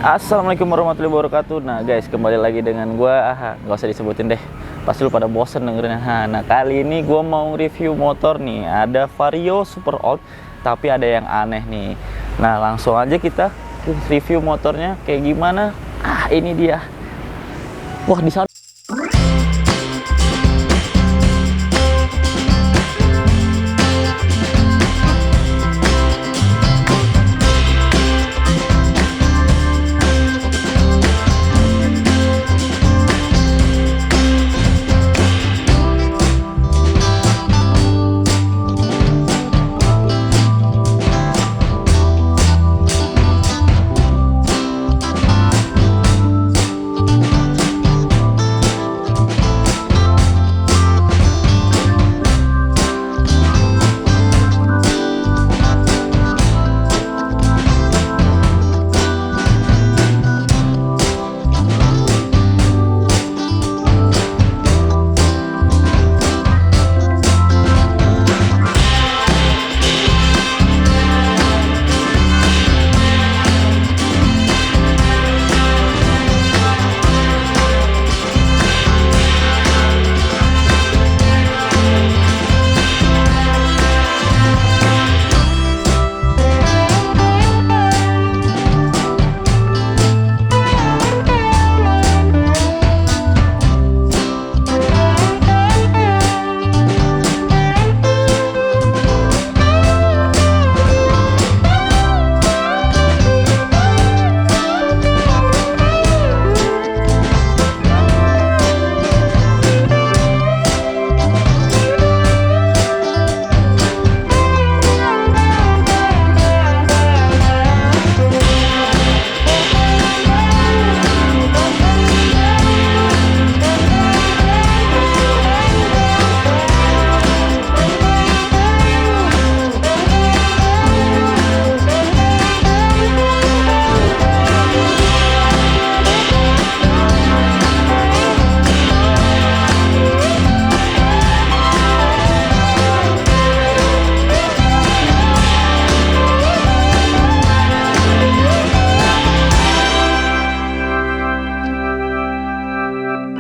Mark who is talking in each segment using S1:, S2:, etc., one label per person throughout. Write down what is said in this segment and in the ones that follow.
S1: Assalamualaikum warahmatullahi wabarakatuh. Nah guys, kembali lagi dengan gua. Nggak usah disebutin deh, pasti lu pada bosen dengerin. Nah kali ini gua mau review motor nih. Ada Vario Super Old, tapi ada yang aneh nih. Nah langsung aja kita review motornya kayak gimana. Ini dia. Wah, di sana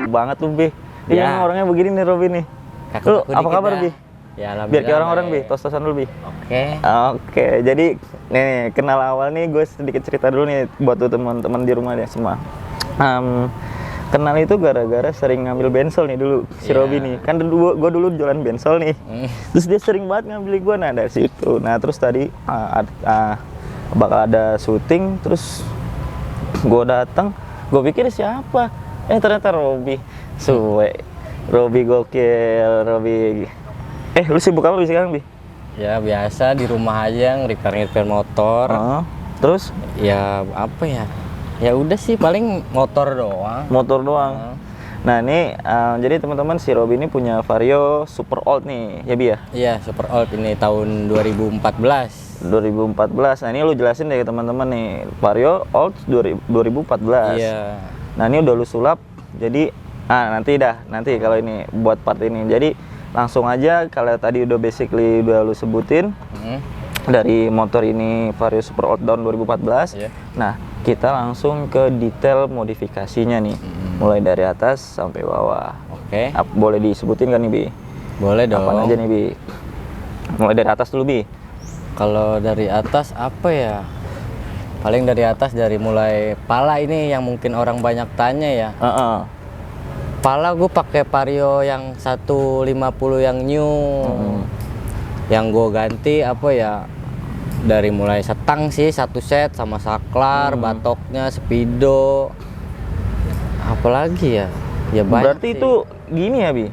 S1: banget tuh Bi. Ini
S2: Ya.
S1: orangnya begini nih Robi nih. Lu apa kabar Bi?
S2: Ya,
S1: Biar kayak orang-orang Bi, tos-tosan dulu Bi.
S2: Oke.
S1: Oke, jadi nih kenal awal nih gue sedikit cerita dulu nih buat tuh teman-teman di rumah ya semua. Kenal itu gara-gara sering ngambil bensol nih dulu si
S2: Iya.
S1: Robi nih. Kan dulu gue dulu jualan bensol nih. Terus dia sering banget ngambil gue, nah dari situ. Nah terus tadi bakal ada syuting, terus gue datang, gue pikir siapa? Ternyata Robi. Robi gokil, Robi. Lu sibuk apa sekarang, Bi?
S2: Ya biasa di rumah aja nge-repair motor.
S1: Terus?
S2: Ya apa ya? Ya udah sih paling motor doang.
S1: Motor doang. Nah ini jadi teman-teman si Robi ini punya Vario Super Old nih, ya Bi ya?
S2: Iya, Super Old ini tahun 2014.
S1: 2014. Nah ini lu jelasin deh ke teman-teman nih, Vario Old 2014.
S2: Iya.
S1: Nah ini udah lu sulap, jadi nanti kalau ini buat part ini. Jadi langsung aja, kalau tadi udah basically udah lu sebutin dari motor ini Vario Super Old tahun 2014.
S2: Iya.
S1: Nah kita langsung ke detail modifikasinya nih, mulai dari atas sampai bawah.
S2: Oke.
S1: Boleh disebutin kan nih Bi?
S2: Boleh dong.
S1: Apaan aja nih Bi? Mulai dari atas dulu Bi.
S2: Kalau dari atas apa ya? Paling dari atas, dari mulai pala ini yang mungkin orang banyak tanya ya. Pala gue pakai Vario yang 150 yang new. Yang gue ganti apa ya? Dari mulai setang sih, satu set sama saklar, batoknya, speedo. Apalagi ya? Ya banyak.
S1: Berarti
S2: sih.
S1: itu gini ya Bi.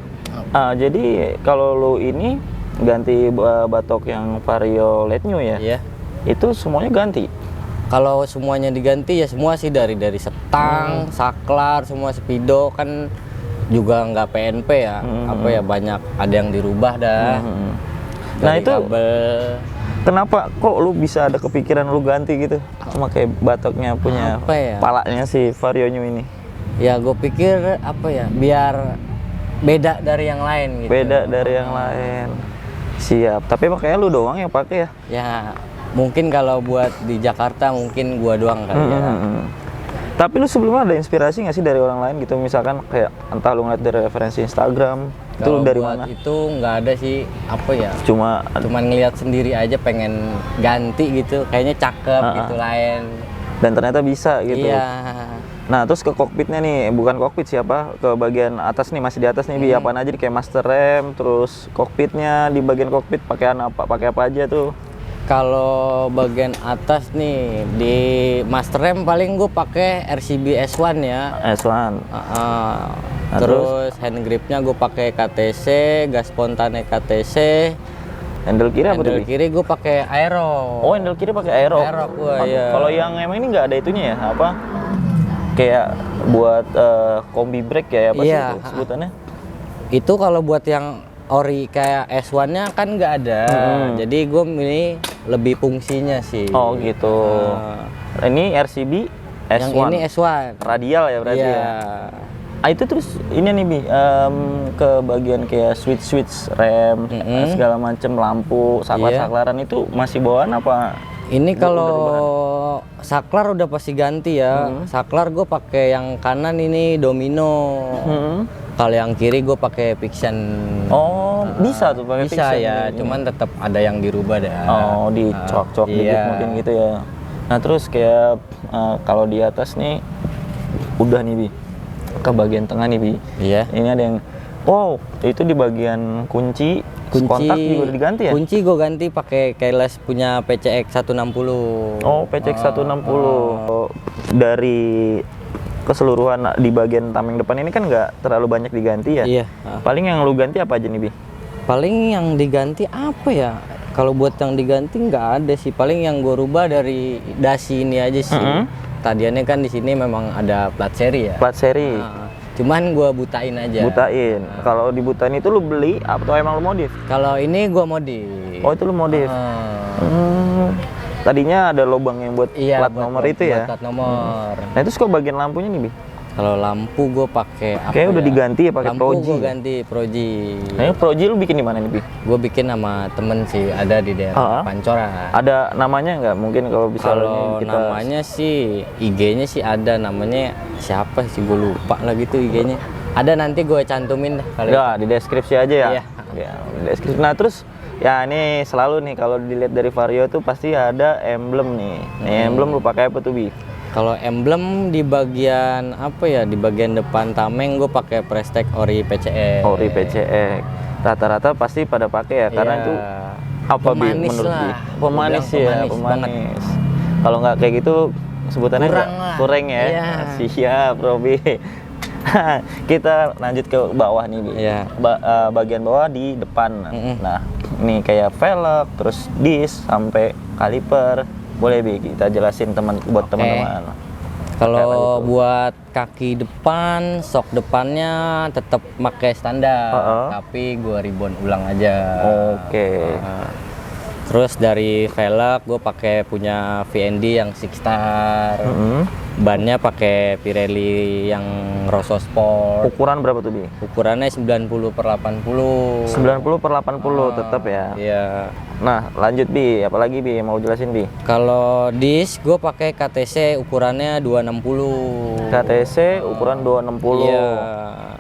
S1: Jadi kalau lu ini ganti batok yang Vario Late New ya,
S2: Iya.
S1: itu semuanya ganti.
S2: Kalau semuanya diganti ya semua sih, dari setang, saklar, semua speedo kan juga nggak PNP ya. Apa ya, banyak ada yang dirubah dah.
S1: Nah
S2: Dari
S1: itu
S2: kabel.
S1: kenapa kok lu bisa ada kepikiran lu ganti gitu sama kayak batoknya punya
S2: Apa ya?
S1: palanya si Vario New ini?
S2: Ya gue pikir apa ya, biar beda dari yang lain gitu.
S1: Beda dari yang lain. Siap. Tapi makanya lu doang yang pakai ya?
S2: Ya mungkin kalau buat di Jakarta mungkin gua doang kali ya.
S1: Tapi lu sebelumnya ada inspirasi nggak sih dari orang lain gitu, misalkan kayak entah lu ngeliat dari referensi Instagram, itu lu dari mana?
S2: Itu nggak ada sih, apa ya?
S1: Cuman
S2: ngeliat sendiri aja, pengen ganti gitu, kayaknya cakep gitu lain.
S1: Dan ternyata bisa gitu.
S2: Iya.
S1: Nah terus ke kokpitnya nih, bukan kokpit siapa, ke bagian atas nih, masih di atas nih Bi, apaan aja kayak master rem, terus kokpitnya di bagian kokpit pakai apa aja tuh?
S2: Kalau bagian atas nih di master rem paling gue pakai RCB S1 ya.
S1: S1.
S2: Nah,
S1: terus
S2: hand gripnya gue pakai KTC, gas spontane KTC.
S1: Handle kiri apa tuh?
S2: Handle kiri gue pakai Aero.
S1: Oh, handle kiri pakai Aero.
S2: Aero gue ya.
S1: Kalau yang emang ini nggak ada itunya ya, apa? Kayak buat kombi brake ya, apa sih itu sebutannya?
S2: Itu kalau buat yang ori kayak S1-nya kan nggak ada. Jadi gue milih lebih fungsinya sih.
S1: Oh gitu. Ini RCB S1.
S2: Yang ini S1.
S1: Radial ya berarti ya. Itu terus ini nih Bi, ke bagian kayak switch rem, segala macem lampu, saklaran itu masih bawaan apa?
S2: Ini kalau saklar udah pasti ganti ya. Saklar gue pakai yang kanan ini Domino. Kalau yang kiri gue pakai Fiction.
S1: Oh, bisa tuh pakai
S2: Bisa
S1: Fiction
S2: ya, cuman tetap ada yang dirubah dah.
S1: Oh, dicok-cok dikit mungkin gitu ya. Nah, terus kayak kalau di atas nih udah nih Bi. Ke bagian tengah nih Bi.
S2: Iya.
S1: Ini ada yang itu di bagian kunci kontak juga udah diganti ya?
S2: Kunci gue ganti pakai keyless punya PCX 160.
S1: Oh, PCX 160. Dari keseluruhan di bagian tameng depan ini kan nggak terlalu banyak diganti ya?
S2: Iya.
S1: Paling yang lu ganti apa aja nih Bi?
S2: Paling yang diganti apa ya? Kalau buat yang diganti nggak ada sih. Paling yang gue rubah dari dasi ini aja sih. Tadiannya kan di sini memang ada plat seri ya.
S1: Plat seri.
S2: Cuman gue butain aja.
S1: Butain. Kalau dibutain itu lu beli atau emang lu modif?
S2: Kalau ini gue modif.
S1: Oh, itu lu modif. Tadinya ada lubang yang buat plat nomor itu ya?
S2: Plat nomor.
S1: Nah, itu kok bagian lampunya nih Bi?
S2: Kalau lampu gue pakai apa?
S1: Kayaknya udah diganti ya pakai Proji.
S2: Lampu gue ganti Proji.
S1: Nah, Proji lu bikin di mana nih Bi?
S2: Gue bikin sama temen sih, ada di daerah Pancoran.
S1: Ada namanya nggak? Mungkin kalau bisa
S2: kita... namanya sih, IG-nya sih ada, namanya siapa sih, gue lupa lah gitu IG-nya. Ada, nanti gue cantumin deh kali.
S1: Ya, di deskripsi aja ya.
S2: Iya.
S1: Ya, di deskripsi. Nah, terus ya ini selalu nih kalau dilihat dari Vario tuh pasti ada emblem nih. Nih emblem lu pakai apa tuh Bi?
S2: Kalau emblem di bagian apa ya, di bagian depan tameng gue pakai Prestek Ori PCX.
S1: Ori PCX. Rata-rata pasti pada pakai ya, karena itu apa Bi menurut Bi? Pemanis ya, pemanis. Kalau nggak kayak gitu sebutannya kurang ya. Siap, Robi. Kita lanjut ke bawah nih Bi. Bagian bawah di depan. Nah, ini kayak velg, terus disk sampai kaliper. Boleh Bi, kita jelasin buat teman-teman.
S2: Kalau buat kaki depan, sok depannya tetap pakai standar, tapi gua ribbon ulang aja. Terus dari velg gue pakai punya VND yang Six Star. Bannya pakai Pirelli yang Rosso Sport.
S1: Ukuran berapa tuh Bi?
S2: Ukurannya 90/80.
S1: 90/80 tetap ya.
S2: Iya.
S1: Nah, lanjut Bi, apalagi Bi mau jelasin Bi?
S2: Kalau disk gue pakai KTC ukurannya 260.
S1: KTC ukuran 260.
S2: Iya.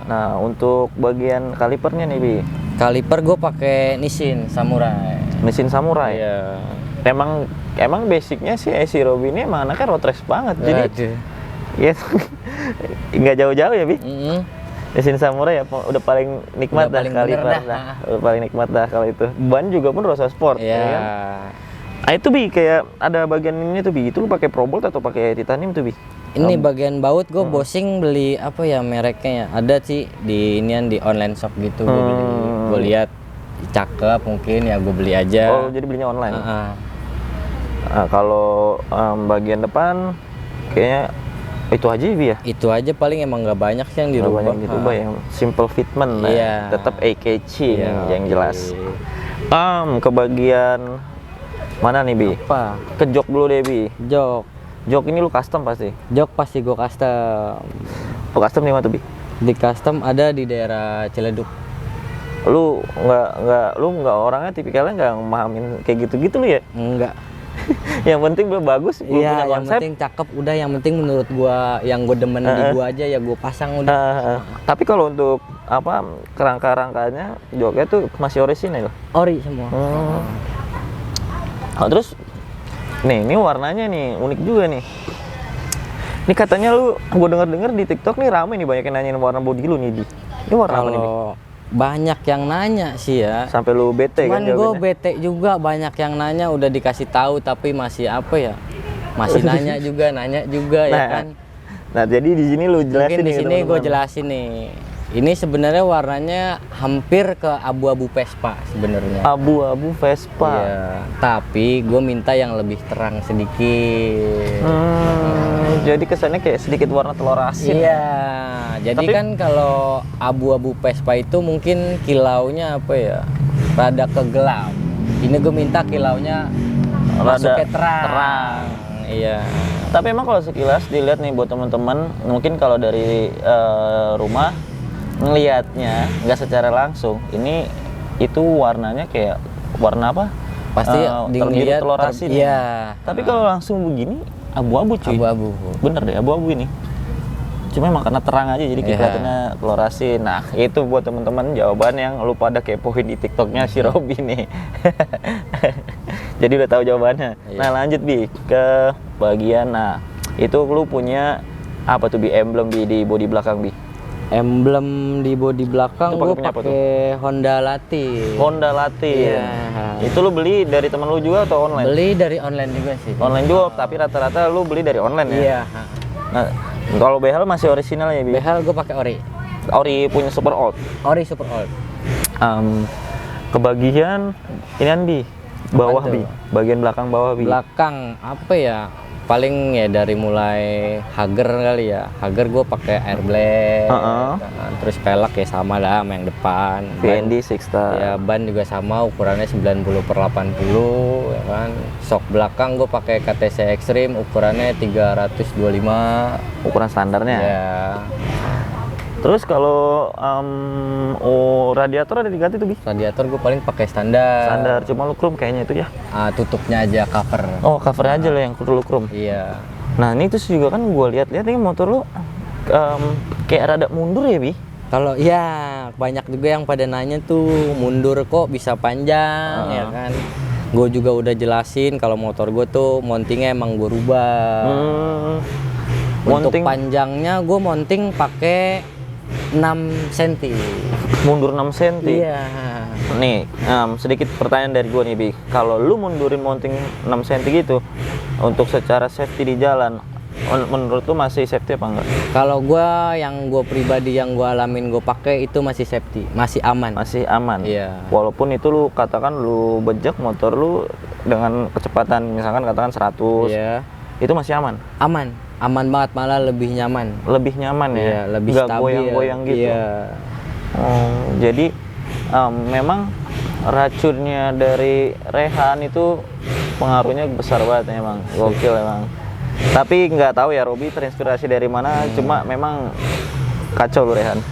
S1: Nah, untuk bagian kalipernya nih Bi?
S2: Kaliper gue pakai Nissin Samurai.
S1: Nissin Samurai.
S2: Iya.
S1: Emang basicnya sih si Robi ini emang anaknya road race banget. Jadi ya nggak jauh-jauh ya Bi? Nissin Samurai ya udah paling nikmat dah kaliper dah. Udah paling nikmat dah kalau itu. Ban juga pun Rosso Sport.
S2: Iya.
S1: Ya kan? Nah, itu Bi kayak ada bagian ini tuh Bi. Itu lu pakai Probolt atau pakai titanium tuh Bi?
S2: Ini bagian baut gue Bossing beli apa ya mereknya ya? Ada sih di inian di online shop gitu gue beli. Gue lihat cakep mungkin ya gue beli aja.
S1: Oh, jadi belinya online. Nah, kalau bagian depan kayaknya itu aja ya?
S2: Itu aja paling, emang nggak banyak sih yang dirubah.
S1: Banyak dirubah yang simple fitment.
S2: Iya.
S1: Tetap AKC yang jelas. Ke bagian mana nih Bi?
S2: Apa?
S1: Ke jok dulu deh Bi.
S2: Jok
S1: ini lu custom pasti?
S2: Jok pasti gue custom.
S1: Oh, custom di mana tuh Bi?
S2: Di custom ada di daerah Ciledug.
S1: Lu nggak orangnya tipikalnya nggak memahamin kayak gitu-gitu lu ya?
S2: Enggak.
S1: Yang penting gue bagus, gue
S2: Iya,
S1: punya
S2: yang
S1: konsep.
S2: penting cakep udah, yang penting menurut gua yang gue demen di gua aja ya gue pasang udah.
S1: Tapi kalau untuk apa kerangka-rangkanya joknya tuh masih orisinil.
S2: Ori semua.
S1: Oh, terus nih, ini warnanya nih unik juga nih. Ini katanya lu, gue denger-denger di TikTok nih rame nih banyak yang nanyain warna body lu nih, Bi. Ini warna apa nih, Bi?
S2: Kalau banyak yang nanya sih ya.
S1: Sampai lu bete
S2: Cuman
S1: kan
S2: gue
S1: jawabannya?
S2: bete juga, banyak yang nanya udah dikasih tahu tapi masih apa ya? Masih nanya juga ya kan.
S1: Nah, jadi di sini lu jelasin
S2: Mungkin di
S1: nih,
S2: sini gue
S1: teman-teman.
S2: jelasin nih. Ini sebenarnya warnanya hampir ke abu-abu Vespa sebenarnya.
S1: Abu-abu Vespa.
S2: Iya, tapi gue minta yang lebih terang sedikit.
S1: Jadi kesannya kayak sedikit warna telur asin.
S2: Iya, jadi
S1: Tapi-
S2: kan kalau abu-abu Vespa itu mungkin kilaunya apa ya, rada ke gelap. Ini gue minta kilaunya masuk ke terang. Iya.
S1: Tapi emang kalau sekilas dilihat nih buat teman-teman, mungkin kalau dari rumah ngelihatnya nggak secara langsung, ini itu warnanya kayak warna apa?
S2: Pasti
S1: terbiru telur asin.
S2: Iya.
S1: Ya? Tapi kalau langsung begini abu-abu cuy.
S2: Abu-abu.
S1: Bener deh abu-abu ini. Cuma emang karena terang aja jadi
S2: Iya.
S1: kelihatannya telur asin. Nah itu buat teman-teman jawaban yang lu pada kepoin di TikToknya si Robby nih. Jadi udah tahu jawabannya.
S2: Iya.
S1: Nah lanjut Bi ke bagian. Nah itu lu punya apa tuh Bi, emblem Bi di bodi belakang Bi?
S2: Emblem di bodi belakang
S1: Itu pakai
S2: gue
S1: punya apa tuh?
S2: pakai Honda Latin.
S1: Honda Latin.
S2: Iya.
S1: Itu lu beli dari temen lu juga atau online?
S2: Beli dari online juga sih.
S1: Online juga, tapi rata-rata lu beli dari online ya?
S2: Iya.
S1: Nah, kalau behel masih orisinal ya Bi?
S2: Behel gue pakai ori.
S1: Ori punya super old.
S2: Ori super old.
S1: Kebagian ini kan Bi, bawah
S2: Apaan
S1: Bi,
S2: tuh?
S1: bagian belakang bawah Bi.
S2: Belakang apa ya? Paling ya dari mulai hager kali ya. Hager gue pakai air blade. Kan. Terus pelek ya sama lah sama yang depan.
S1: VND Six Star.
S2: Ya ban juga sama, ukurannya 90/80 ya kan. Sok belakang gue pakai KTC Extreme, ukurannya 325.
S1: Ukuran standarnya.
S2: Ya.
S1: Terus kalau radiator ada diganti tuh Bi?
S2: Radiator gue paling pakai standar.
S1: Standar, cuma lu chrome kayaknya itu ya.
S2: Tutupnya aja cover.
S1: Oh, covernya aja lah yang lu chrome.
S2: Iya.
S1: Nah, ini terus juga kan gua lihat-lihat ini motor lu kayak rada mundur ya Bi?
S2: Kalau ya banyak juga yang pada nanya tuh mundur kok bisa panjang ya kan. Gue juga udah jelasin kalau motor gue tuh mountingnya emang gue rubah. Untuk
S1: Mounting
S2: panjangnya gue mounting pakai 6 cm.
S1: mundur 6 cm.
S2: Iya.
S1: Nih, sedikit pertanyaan dari gue nih Bi. Kalau lu mundurin mounting 6 cm gitu, untuk secara safety di jalan, menurut lu masih safety apa enggak?
S2: Kalau gue yang gue pribadi yang gue alamin gue pakai itu masih safety, masih aman.
S1: Masih aman.
S2: Iya.
S1: Walaupun itu lu katakan lu bejek motor lu dengan kecepatan misalkan katakan 100,
S2: Iya.
S1: itu masih aman.
S2: Aman banget, malah lebih nyaman.
S1: Lebih nyaman ya.
S2: Iya, lebih
S1: Nggak
S2: stabil.
S1: goyang-goyang gitu.
S2: Iya.
S1: Jadi memang racunnya dari Rehan itu pengaruhnya besar banget emang, gokil emang. Tapi nggak tahu ya Robby terinspirasi dari mana, cuma memang kacau lu Rehan.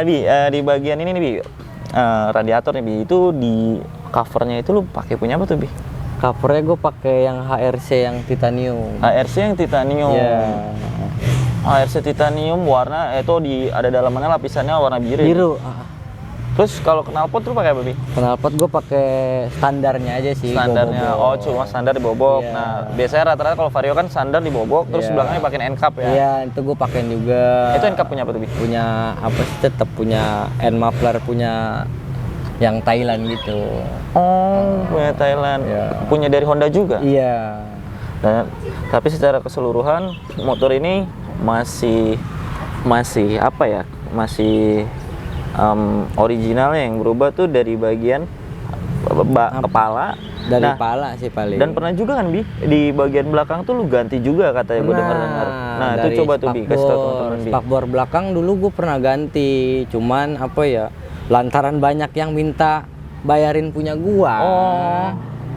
S1: Bi, di bagian ini nih Bi, radiator nih Bi, itu di covernya itu lu pakai punya apa tuh Bi?
S2: Covernya gue pakai yang HRC yang titanium.
S1: HRC yang titanium.
S2: Iya.
S1: HRC titanium warna itu ada dalamannya lapisannya warna biru.
S2: Biru.
S1: Terus kalau knalpot lu pakai apa Bi?
S2: Knalpot gue pakai standarnya aja sih.
S1: Standarnya.
S2: bobok.
S1: Oh, cuma standar dibobok.
S2: Iya.
S1: Nah, biasanya rata-rata kalau Vario kan standar dibobok, terus
S2: Iya.
S1: belakangnya pakai end-cap ya.
S2: Iya, itu gue pakein juga.
S1: Itu end-cap punya apa tuh Bi?
S2: Punya apa sih? Tetap punya end muffler, punya yang Thailand gitu.
S1: Oh, punya Thailand.
S2: Iya.
S1: Punya dari Honda juga.
S2: Iya.
S1: Nah, tapi secara keseluruhan motor ini masih apa ya? Masih originalnya yang berubah tuh dari bagian kepala.
S2: Dari
S1: Nah,
S2: kepala sih paling.
S1: dan pernah juga kan Bi di bagian belakang tuh lu ganti juga katanya gue dengar. Nah, itu
S2: dari
S1: coba tuh Bi kasih tau teman-teman Bi.
S2: spakbor belakang dulu gue pernah ganti, cuman apa ya, lantaran banyak yang minta bayarin punya gua.
S1: Oh.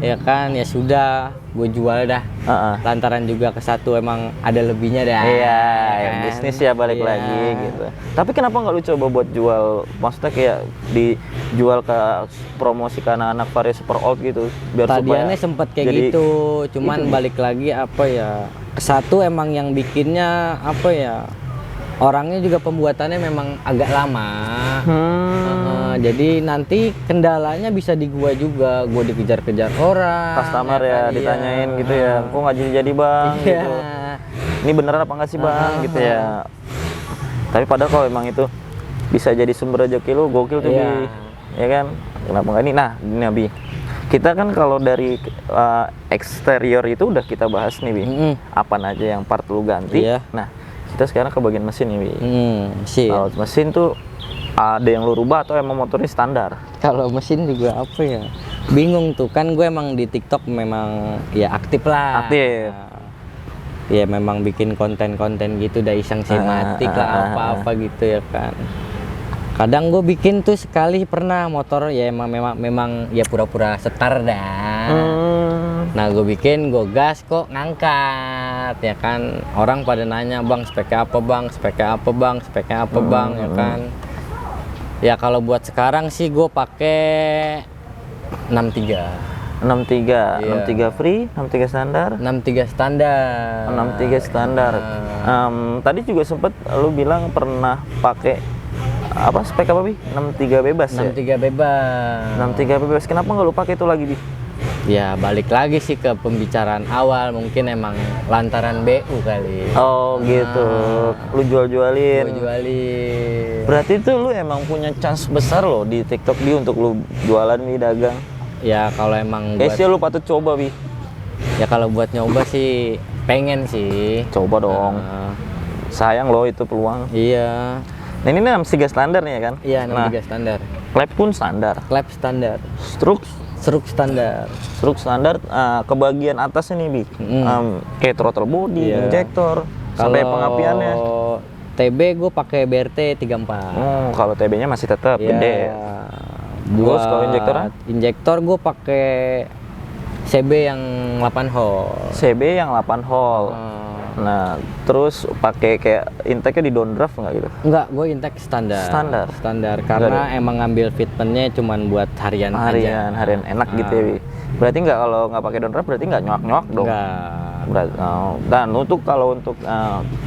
S2: ya kan, ya sudah gue jual dah. Lantaran juga ke satu emang ada lebihnya dah.
S1: Iya,
S2: kan?
S1: bisnis ya balik
S2: Iya.
S1: lagi gitu. Tapi kenapa nggak lu coba buat jual, maksudnya kayak dijual ke promosi ke anak-anak Vario Super Old gitu, biar
S2: Tadiannya
S1: supaya
S2: sempet kayak
S1: jadi
S2: gitu, cuman
S1: itu.
S2: balik lagi apa ya, ke satu emang yang bikinnya apa ya, orangnya juga pembuatannya memang agak lama. Jadi nanti kendalanya bisa di gua juga, gua dikejar-kejar orang,
S1: Customer ya
S2: kan?
S1: ditanyain
S2: Iya.
S1: gitu ya, kok nggak jadi bang
S2: Iya.
S1: gitu. Ini beneran apa nggak sih bang gitu ya. Tapi padahal kalau emang itu bisa jadi sumber rezeki lu, gokil tuh
S2: Iya.
S1: Bi. Ya kan? Kenapa nggak ini? Nah, ini Abi. Kita kan kalau dari eksterior itu udah kita bahas nih Bi. Apa aja yang part lu ganti.
S2: Iya.
S1: Nah, kita sekarang ke bagian mesin nih Bi.
S2: Sih.
S1: Kalau mesin tuh ada yang lu rubah atau emang motornya standar?
S2: Kalau mesin juga apa ya? Bingung tuh kan, gue emang di TikTok memang ya aktif lah.
S1: Aktif.
S2: Ya memang bikin konten-konten gitu, udah iseng sinematik lah apa-apa gitu ya kan. Kadang gue bikin tuh sekali pernah motor ya memang ya pura-pura setar dah. Nah gue bikin, gue gas kok ngangkat ya kan. Orang pada nanya, bang speknya apa bang, speknya apa bang, speknya apa bang ya kan. Ya kalau buat sekarang sih gue pakai 63.
S1: 63,
S2: Iya.
S1: 63 free, 63 standar.
S2: 63 standar.
S1: 63 standar. Tadi juga sempet lu bilang pernah pakai apa spek apa Bi? 63 bebas ya?
S2: 63 bebas.
S1: 63 bebas. Kenapa nggak lu pakai itu lagi Bi?
S2: Ya balik lagi sih ke pembicaraan awal, mungkin emang lantaran BU kali.
S1: Oh gitu. Lu jual-jualin.
S2: Gue jualin.
S1: Berarti itu lu emang punya chance besar loh di TikTok Bi untuk lu jualan Bi, dagang.
S2: Ya kalau emang buat,
S1: Kayaknya lu patut coba Bi.
S2: ya kalau buat nyoba sih pengen sih.
S1: Coba dong.
S2: Nah,
S1: Sayang loh itu peluang.
S2: iya.
S1: Nah ini 63 standar nih ya kan?
S2: Iya,
S1: Nah,
S2: 63 standar.
S1: klep pun standar.
S2: Klep standar. Seruk standar.
S1: Struk standar, ke bagian atas ini Bi. Kayak throttle body,
S2: Iya.
S1: injektor, sampai pengapiannya.
S2: TB gue pakai BRT 34.
S1: Kalau TB-nya masih tetap
S2: Iya.
S1: gede. Terus kalau injektornya?
S2: Injektor gue pakai CB yang 8 hole.
S1: CB yang 8 hole. Nah, terus pakai kayak intake-nya di downdraft nggak gitu?
S2: Enggak, gue intake standar. Standar karena emang ngambil fitmentnya cuman buat harian aja.
S1: Harian enak gitu ya Bi. Berarti nggak, kalau nggak pakai downdraft berarti nggak nyok-nyok dong.
S2: Enggak.
S1: Berarti, dan kalau untuk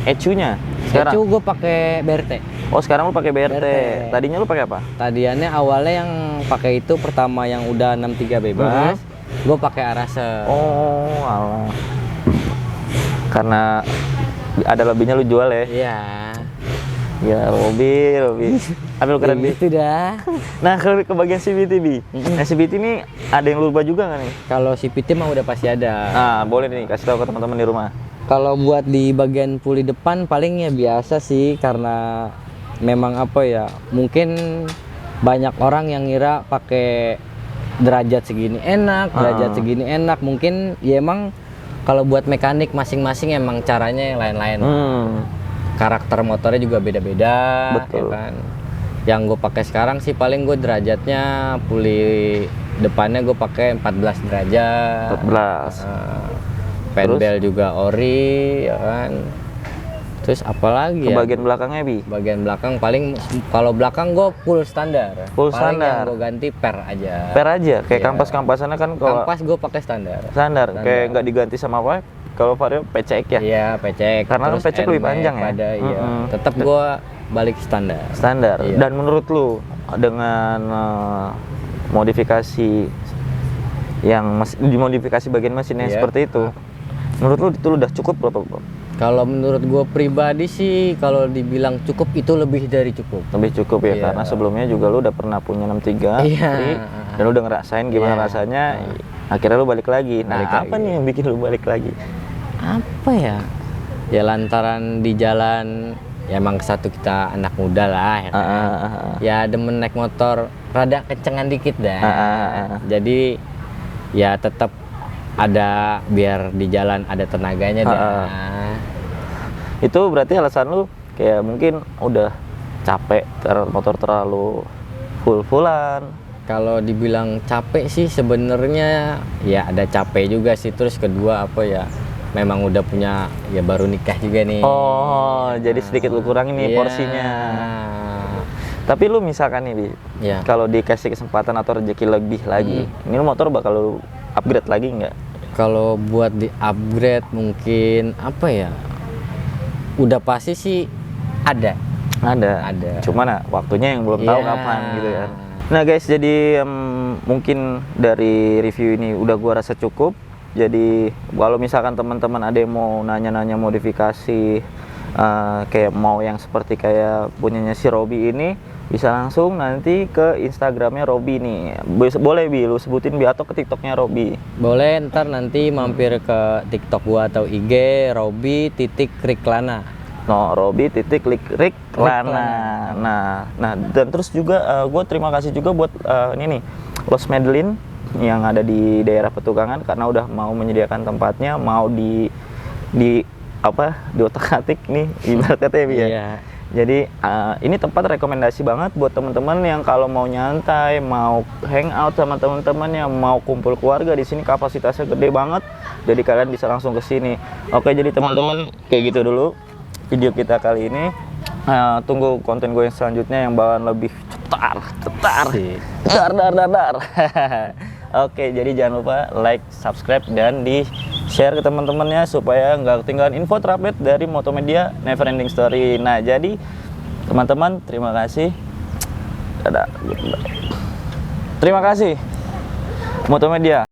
S1: ECU-nya sekarang?
S2: ECU gue pakai BRT.
S1: Oh sekarang lu pakai BRT.
S2: BRT.
S1: Tadinya lu pakai apa?
S2: Tadiannya awalnya yang pakai itu pertama yang udah 63 bebas, gue pakai Arase.
S1: Oh, alah. Karena ada lebihnya lu jual ya?
S2: Iya.
S1: Ya, Robi. Aduh keren Bi.
S2: Gitu dah.
S1: Nah, kalau ke bagian CVT Bi. Nah, CVT ini ada yang lu ubah juga nggak nih?
S2: Kalau CVT mah udah pasti ada.
S1: Nah, boleh nih kasih tahu ke teman-teman di rumah.
S2: Kalau buat di bagian puli depan paling ya biasa sih, karena memang apa ya, mungkin banyak orang yang ngira pakai derajat segini enak, derajat segini enak. Mungkin ya emang kalau buat mekanik masing-masing emang caranya yang lain-lain. Karakter motornya juga beda-beda.
S1: Betul.
S2: Ya kan? Yang gue pakai sekarang sih paling gue derajatnya puli depannya gue pakai 14 derajat.
S1: 14.
S2: Penbel juga ori, ya kan. Terus apalagi
S1: Ke
S2: ya?
S1: bagian belakangnya Bi.
S2: Bagian belakang paling, kalau belakang gue full standar.
S1: Full
S2: paling
S1: standar.
S2: yang gue ganti per aja.
S1: Per aja, kayak
S2: Iya.
S1: kampas-kampasannya kan kalau
S2: Kampas gue pakai standar.
S1: standar, kayak nggak diganti sama apa? Kalau Vario PCX ya?
S2: Iya, pecek.
S1: Karena kan
S2: terus
S1: pecek lebih
S2: NMAX
S1: panjang ya?
S2: pada, iya. Tetap gue balik standar.
S1: Standar.
S2: Iya.
S1: Dan menurut lu dengan modifikasi yang dimodifikasi bagian mesinnya
S2: Iya.
S1: seperti itu, menurut lu itu udah cukup berapa?
S2: Kalau menurut gue pribadi sih, kalau dibilang cukup itu lebih dari cukup.
S1: Lebih cukup ya,
S2: Iya.
S1: karena sebelumnya juga lu udah pernah punya 63
S2: Iya.
S1: free, dan lu udah ngerasain gimana
S2: Iya.
S1: rasanya. Akhirnya lu balik lagi. Nah,
S2: Balik
S1: apa
S2: lagi.
S1: nih yang bikin lu balik lagi?
S2: Apa ya? Ya lantaran di jalan, ya emang satu kita anak muda lah ya kan. Ya demen naik motor rada kencengan dikit dah. Jadi ya tetap ada, biar di jalan ada tenaganya dah.
S1: Itu berarti alasan lu kayak mungkin udah capek motor terlalu full-fullan,
S2: Kalau dibilang capek sih sebenarnya ya ada capek juga sih. Terus kedua apa ya, memang udah punya ya baru nikah juga nih.
S1: Oh, jadi sedikit lu kurangin nih
S2: Iya.
S1: porsinya. Tapi lu misalkan nih, Bi,
S2: Ya.
S1: kalau dikasih kesempatan atau rezeki lebih lagi, ini motor bakal lu upgrade lagi nggak?
S2: Kalau buat di upgrade mungkin apa ya? Udah pasti sih ada.
S1: Ada. Cuman waktunya yang belum tahu
S2: Iya.
S1: kapan gitu ya. Nah guys, jadi mungkin dari review ini udah gua rasa cukup. Jadi kalau misalkan teman-teman ada yang mau nanya-nanya modifikasi kayak mau yang seperti kayak punyanya si Robby ini, bisa langsung nanti ke Instagramnya Robby nih. Boleh Bi, lu sebutin Bi, atau ke TikToknya Robby.
S2: Boleh ntar nanti mampir ke TikTok gua atau IG Robby.Riklana.
S1: No, Robby.Riklana. Nah, dan terus juga gue terima kasih juga buat ini nih, Los Medellin yang ada di daerah Petukangan, karena udah mau menyediakan tempatnya, mau di otak-atik nih ibarat kata ya, Bi, ya.
S2: Iya.
S1: Jadi ini tempat rekomendasi banget buat teman-teman yang kalau mau nyantai, mau hangout sama teman-temannya, mau kumpul keluarga. Di sini kapasitasnya gede banget. Jadi kalian bisa langsung ke sini. Oke, jadi teman-teman kayak gitu dulu video kita kali ini. Tunggu konten gue yang selanjutnya yang bakalan lebih cetar. Dar. Oke, jadi jangan lupa like, subscribe, dan di share ke teman-temannya supaya nggak ketinggalan info terupdate dari Motomedia Neverending Story. Nah, jadi teman-teman, terima kasih. Dadah. Terima kasih Motomedia.